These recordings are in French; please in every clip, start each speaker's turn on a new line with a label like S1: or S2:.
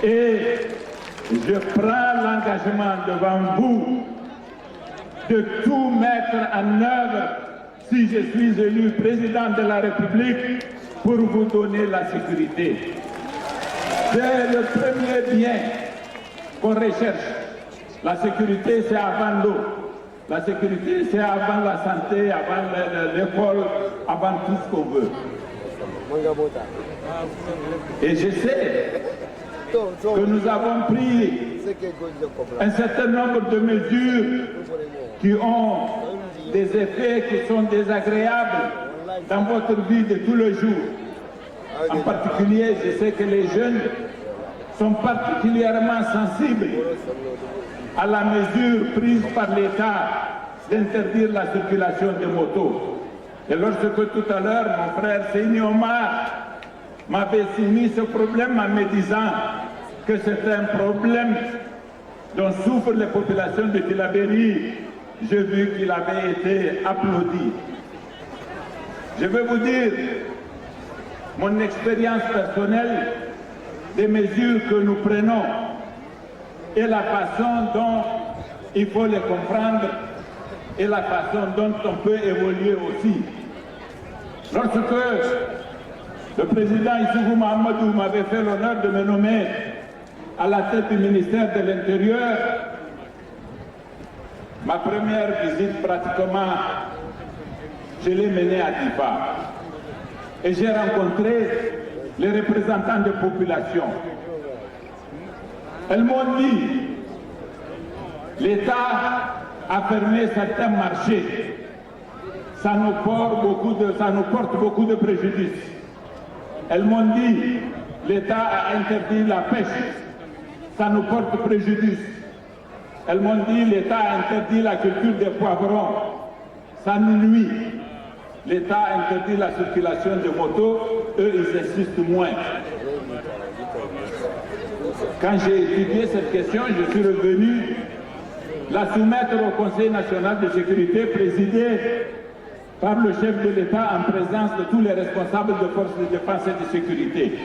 S1: Et je prends l'engagement devant vous de tout mettre en œuvre si je suis élu président de la République pour vous donner la sécurité. C'est le premier bien qu'on recherche. La sécurité, c'est avant l'eau. La sécurité, c'est avant la santé, avant l'école, avant tout ce qu'on veut. Et je sais que nous avons pris un certain nombre de mesures qui ont des effets qui sont désagréables dans votre vie de tous les jours. En particulier, je sais que les jeunes sont particulièrement sensibles à la mesure prise par l'État d'interdire la circulation des motos. Et lorsque tout à l'heure, mon frère Seyni Omar m'avait soumis ce problème en me disant que c'est un problème dont souffrent les populations de Tillabéri, j'ai vu qu'il avait été applaudi. Je vais vous dire mon expérience personnelle des mesures que nous prenons et la façon dont il faut les comprendre et la façon dont on peut évoluer aussi. Lorsque le président Issoufou Mahamadou m'avait fait l'honneur de me nommer à la tête du ministère de l'Intérieur, ma première visite pratiquement, je l'ai menée à Difa. Et j'ai rencontré les représentants des populations. Elles m'ont dit, l'État a fermé certains marchés. Ça nous porte beaucoup de préjudice. Elles m'ont dit, l'État a interdit la pêche. Ça nous porte préjudice. Elles m'ont dit, l'État a interdit la culture des poivrons. Ça nous nuit. L'État a interdit la circulation des motos, eux ils insistent moins. Quand j'ai étudié cette question, je suis revenu la soumettre au Conseil national de sécurité présidé par le chef de l'État en présence de tous les responsables de forces de défense et de sécurité.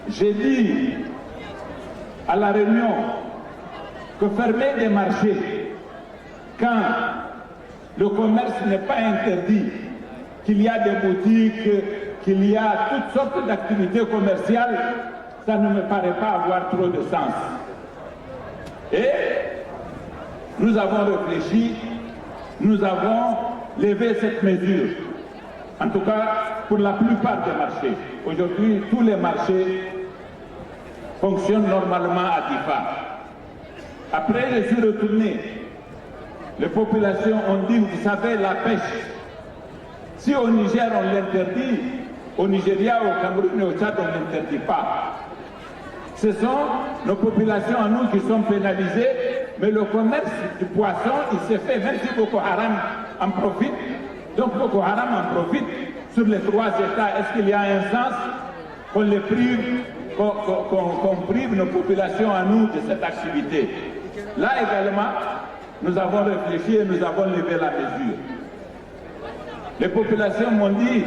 S1: J'ai dit à la réunion que fermer des marchés quand le commerce n'est pas interdit, qu'il y a des boutiques, qu'il y a toutes sortes d'activités commerciales, ça ne me paraît pas avoir trop de sens. Et nous avons réfléchi, nous avons levé cette mesure. En tout cas, pour la plupart des marchés. Aujourd'hui, tous les marchés fonctionnent normalement à Difa. Après, je suis retourné. Les populations ont dit, vous savez, la pêche, si au Niger on l'interdit, au Nigeria, au Cameroun et au Tchad, on ne l'interdit pas. Ce sont nos populations à nous qui sont pénalisées, mais le commerce du poisson, il s'est fait, même si Boko Haram en profite. Donc Boko Haram en profite sur les trois États. Est-ce qu'il y a un sens qu'on les prive, qu'on prive nos populations à nous de cette activité? Là également, nous avons réfléchi et nous avons levé la mesure. Les populations m'ont dit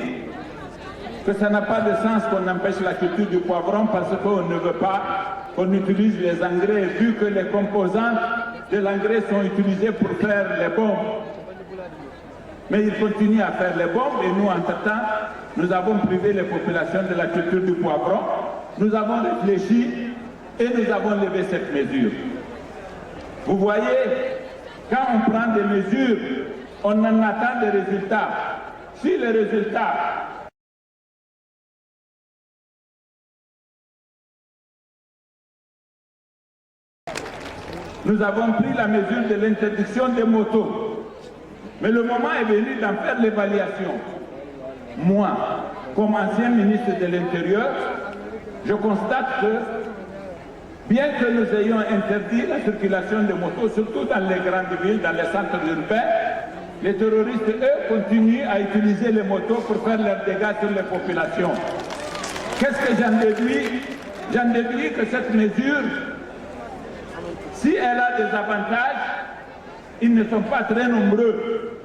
S1: que ça n'a pas de sens qu'on empêche la culture du poivron parce qu'on ne veut pas qu'on utilise les engrais, vu que les composantes de l'engrais sont utilisées pour faire les bombes. Mais ils continuent à faire les bombes et nous, entre-temps, nous avons privé les populations de la culture du poivron. Nous avons réfléchi et nous avons levé cette mesure. Vous voyez, quand on prend des mesures, on en attend des résultats. Si les résultats nous avons pris la mesure de l'interdiction des motos. Mais le moment est venu d'en faire l'évaluation. Moi, comme ancien ministre de l'Intérieur, je constate que, bien que nous ayons interdit la circulation des motos, surtout dans les grandes villes, dans les centres urbains, les terroristes, eux, continuent à utiliser les motos pour faire leurs dégâts sur les populations. Qu'est-ce que j'en déduis? J'en déduis que cette mesure, si elle a des avantages, ils ne sont pas très nombreux.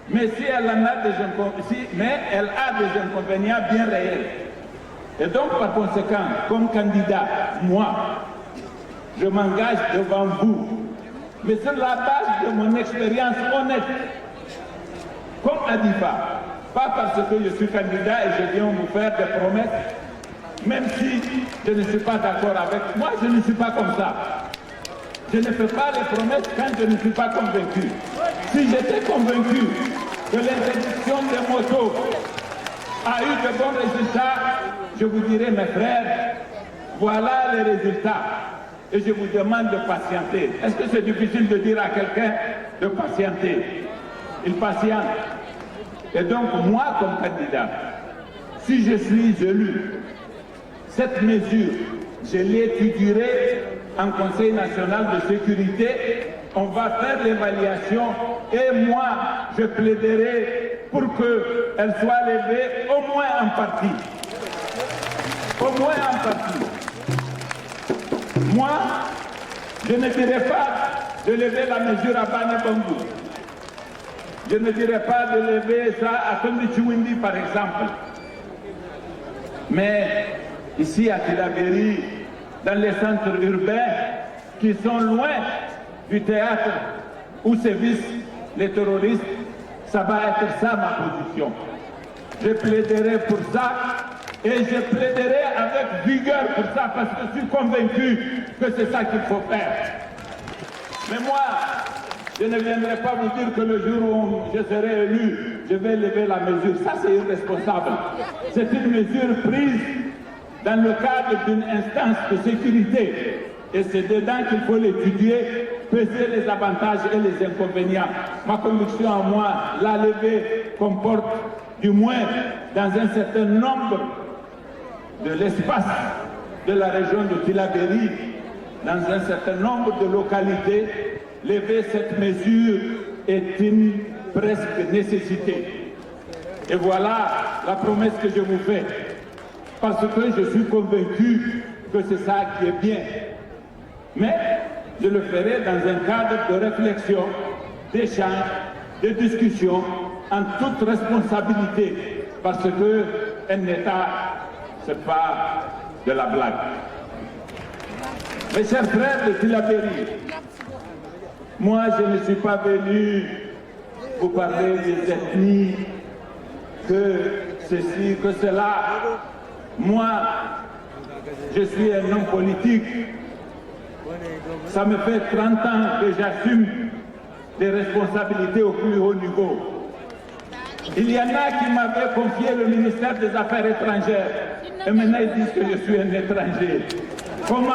S1: Mais si elle en a des inconvénients, mais elle a des inconvénients bien réels. Et donc, par conséquent, comme candidat, moi, je m'engage devant vous, mais sur la base de mon expérience honnête, comme Adifa, pas parce que je suis candidat et je viens vous faire des promesses, même si je ne suis pas d'accord avec moi, je ne suis pas comme ça. Je ne fais pas les promesses quand je ne suis pas convaincu. Si j'étais convaincu que l'interdiction des motos a eu de bons résultats, je vous dirais, mes frères, voilà les résultats. Et je vous demande de patienter. Est-ce que c'est difficile de dire à quelqu'un de patienter? Il patiente. Et donc, moi, comme candidat, si je suis élu, cette mesure, je l'étudierai en Conseil national de sécurité. On va faire l'évaluation et moi, je plaiderai pour qu'elle soit levée au moins en partie. Au moins en partie. Moi, je ne dirais pas de lever la mesure à Bani Bangou. Je ne dirais pas de lever ça à Tondichiwindi, par exemple. Mais ici à Tillabéri, dans les centres urbains qui sont loin du théâtre où sévissent les terroristes, ça va être ça ma position. Je plaiderai pour ça et je plaiderai avec vigueur pour ça parce que je suis convaincu que c'est ça qu'il faut faire. Mais moi, je ne viendrai pas vous dire que le jour où je serai élu, je vais lever la mesure. Ça, c'est irresponsable. C'est une mesure prise dans le cadre d'une instance de sécurité. Et c'est dedans qu'il faut l'étudier, peser les avantages et les inconvénients. Ma conviction à moi, la levée comporte, du moins dans un certain nombre de l'espace de la région de Tillabéri, dans un certain nombre de localités, lever cette mesure est une presque nécessité. Et voilà la promesse que je vous fais, parce que je suis convaincu que c'est ça qui est bien. Mais je le ferai dans un cadre de réflexion, d'échange, de discussion, en toute responsabilité, parce qu'un État, ce n'est pas de la blague. Mes chers frères de Tillabéri, moi je ne suis pas venu vous parler des ethnies, que ceci, que cela. Moi, je suis un homme politique. Ça me fait 30 ans que j'assume des responsabilités au plus haut niveau. Il y en a qui m'avaient confié le ministère des Affaires étrangères et maintenant ils disent que je suis un étranger. Comment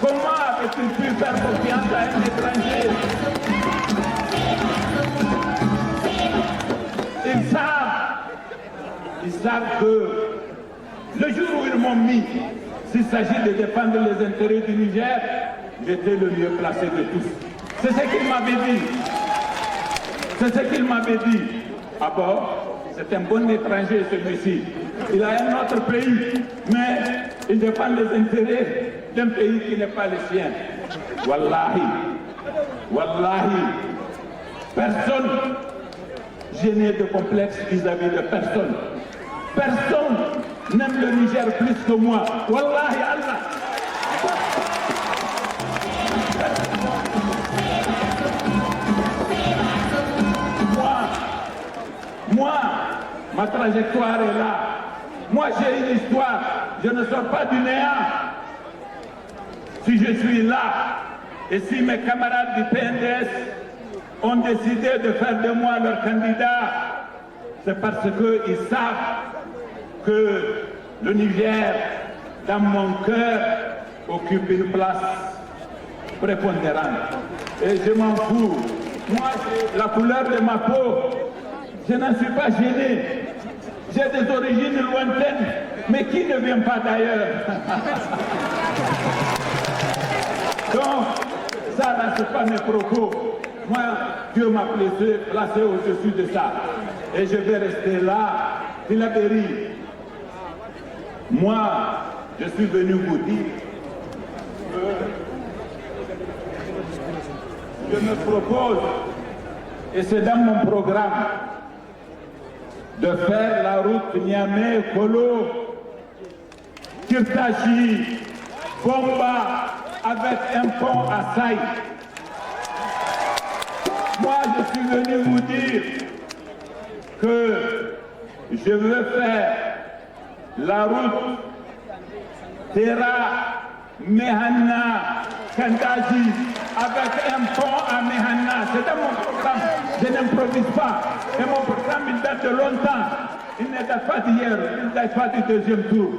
S1: avait-il pu faire confiance à un étranger? Ils savent que le jour où ils m'ont mis, s'il s'agit de défendre les intérêts du Niger, j'étais le mieux placé de tous. C'est ce qu'il m'avait dit. C'est ce qu'il m'avait dit. Ah bon, c'est un bon étranger celui-ci. Il a un autre pays, mais il défend les intérêts d'un pays qui n'est pas le sien. Wallahi, wallahi, personne, je n'ai de complexe vis-à-vis de personne. Personne n'aime le Niger plus que moi. Wallahi Allah. Moi, ma trajectoire est là. Moi, j'ai une histoire. Je ne sors pas du néant. Si je suis là, et si mes camarades du PNDS ont décidé de faire de moi leur candidat, c'est parce qu'ils savent que le Niger, dans mon cœur, occupe une place prépondérante. Et je m'en fous. Moi, la couleur de ma peau, je n'en suis pas gêné. J'ai des origines lointaines, mais qui ne vient pas d'ailleurs? Donc, ça, là, ce n'est pas mes propos. Moi, Dieu m'a placé au-dessus de ça. Et je vais rester là, Tillabéri. Moi, je suis venu vous dire que je me propose, et c'est dans mon programme, de faire la route Niamey-Kolo Kirtachi, Bomba, avec un pont à Saï. Moi, je suis venu vous dire que je veux faire la route Terra, Mehana, Kandaji, avec un pont à Mehana. C'est dans mon programme. Je n'improvise pas. Et mon programme, il date de longtemps. Il ne date pas d'hier, il ne date pas du deuxième tour.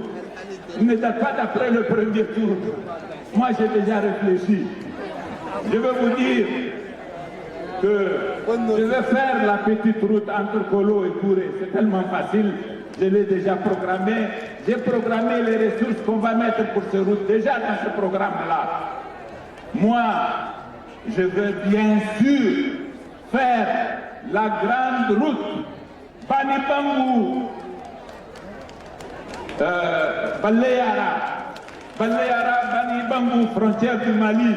S1: Il ne date pas d'après le premier tour. Moi, j'ai déjà réfléchi. Je veux vous dire que je vais faire la petite route entre Kolo et Kouré. C'est tellement facile. Je l'ai déjà programmé. J'ai programmé les ressources qu'on va mettre pour ces routes déjà dans ce programme-là. Moi, je veux bien sûr faire la grande route Banibangu, Baleyara, Banibangu, frontière du Mali.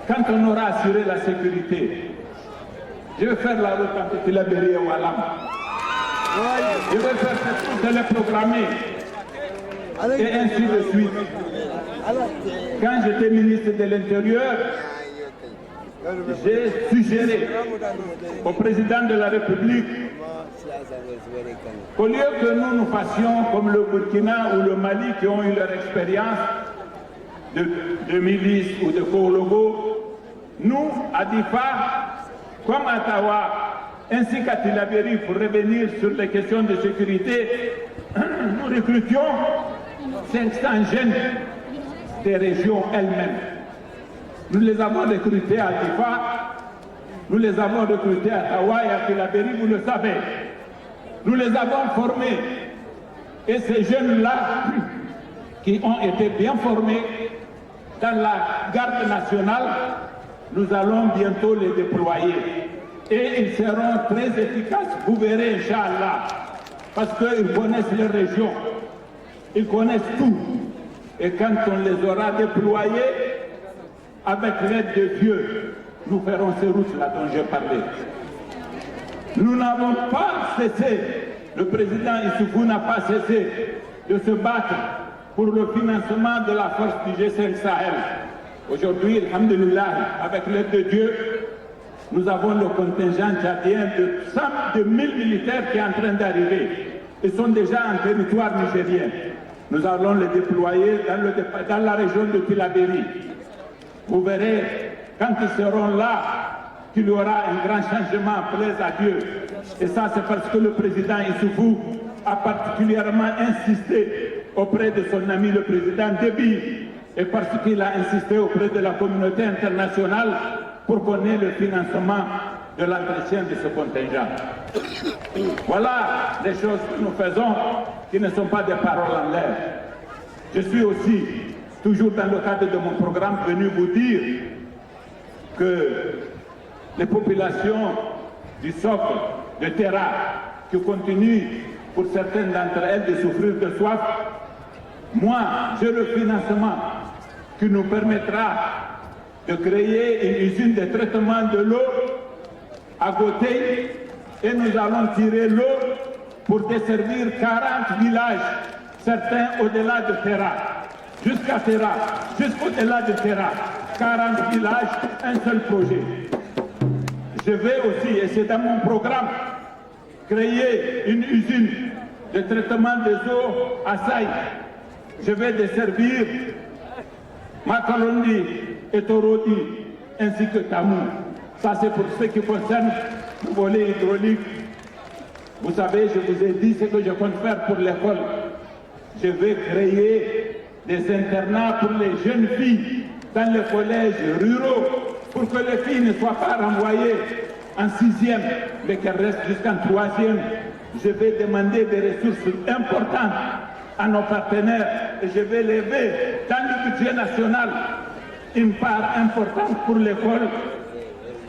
S1: Quand on aura assuré la sécurité, je vais faire la route entre Tilaberi et Walam. Je vais faire cette route, elle est programmée. Et ainsi de suite. Quand j'étais ministre de l'Intérieur, j'ai suggéré au président de la République qu'au lieu que nous fassions comme le Burkina ou le Mali qui ont eu leur expérience de milice ou de Kologo, nous, à Difa, comme à Tawa, ainsi qu'à Tilaberi, pour revenir sur les questions de sécurité, nous recrutions 500 jeunes des régions elles-mêmes. Nous les avons recrutés à Difa, nous les avons recrutés à Tawa et à Tilaberi, vous le savez. Nous les avons formés. Et ces jeunes-là, qui ont été bien formés dans la garde nationale, nous allons bientôt les déployer. Et ils seront très efficaces, vous verrez, Inch'Allah, parce qu'ils connaissent les régions, ils connaissent tout. Et quand on les aura déployés, avec l'aide de Dieu, nous ferons ces routes-là dont j'ai parlé. Nous n'avons pas cessé, le président Issoufou n'a pas cessé de se battre pour le financement de la force du G5 Sahel. Aujourd'hui, alhamdulillah, avec l'aide de Dieu, nous avons le contingent tchadien de 1000 militaires qui est en train d'arriver. Ils sont déjà en territoire nigérien. Nous allons les déployer dans la région de Tilaberi. Vous verrez, quand ils seront là, qu'il y aura un grand changement, plaise à Dieu. Et ça, c'est parce que le président Issoufou a particulièrement insisté auprès de son ami le président Déby, et parce qu'il a insisté auprès de la communauté internationale pour qu'on ait le financement de l'entretien de ce contingent. Voilà les choses que nous faisons qui ne sont pas des paroles en l'air. Je suis aussi, toujours dans le cadre de mon programme, venu vous dire que les populations du socle de Terra qui continuent pour certaines d'entre elles de souffrir de soif, moi j'ai le financement qui nous permettra de créer une usine de traitement de l'eau à côté et nous allons tirer l'eau pour desservir 40 villages, certains au-delà de Terra, jusqu'à Terra, jusqu'au-delà de Terra, 40 villages, un seul projet. Je vais aussi, et c'est dans mon programme, créer une usine de traitement des eaux à Saï. Je vais desservir Makalondi et Torodi, ainsi que Tamou. Ça, c'est pour ce qui concerne le volet hydraulique. Vous savez, je vous ai dit ce que je compte faire pour l'école. Je vais créer des internats pour les jeunes filles dans les collèges ruraux, pour que les filles ne soient pas renvoyées en 6e, mais qu'elles restent jusqu'en 3e. Je vais demander des ressources importantes à nos partenaires et je vais lever dans le budget national une part importante pour l'école,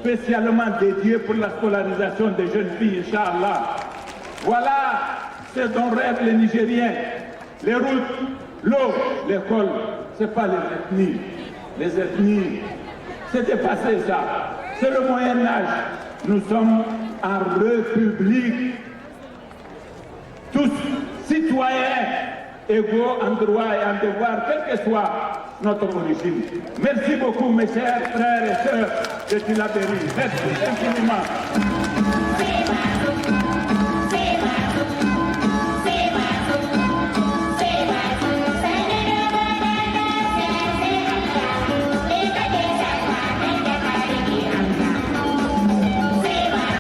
S1: spécialement dédiée pour la scolarisation des jeunes filles, Inch'Allah. Voilà ce dont rêvent les Nigériens. Les routes, l'eau, l'école, ce n'est pas les ethnies. Les ethnies, c'est dépassé ça. C'est le Moyen-Âge. Nous sommes en république, tous citoyens égaux en droit et en devoir, quelle que soit notre origine. Merci beaucoup, mes chers frères et sœurs de Tillabéri. Merci infiniment.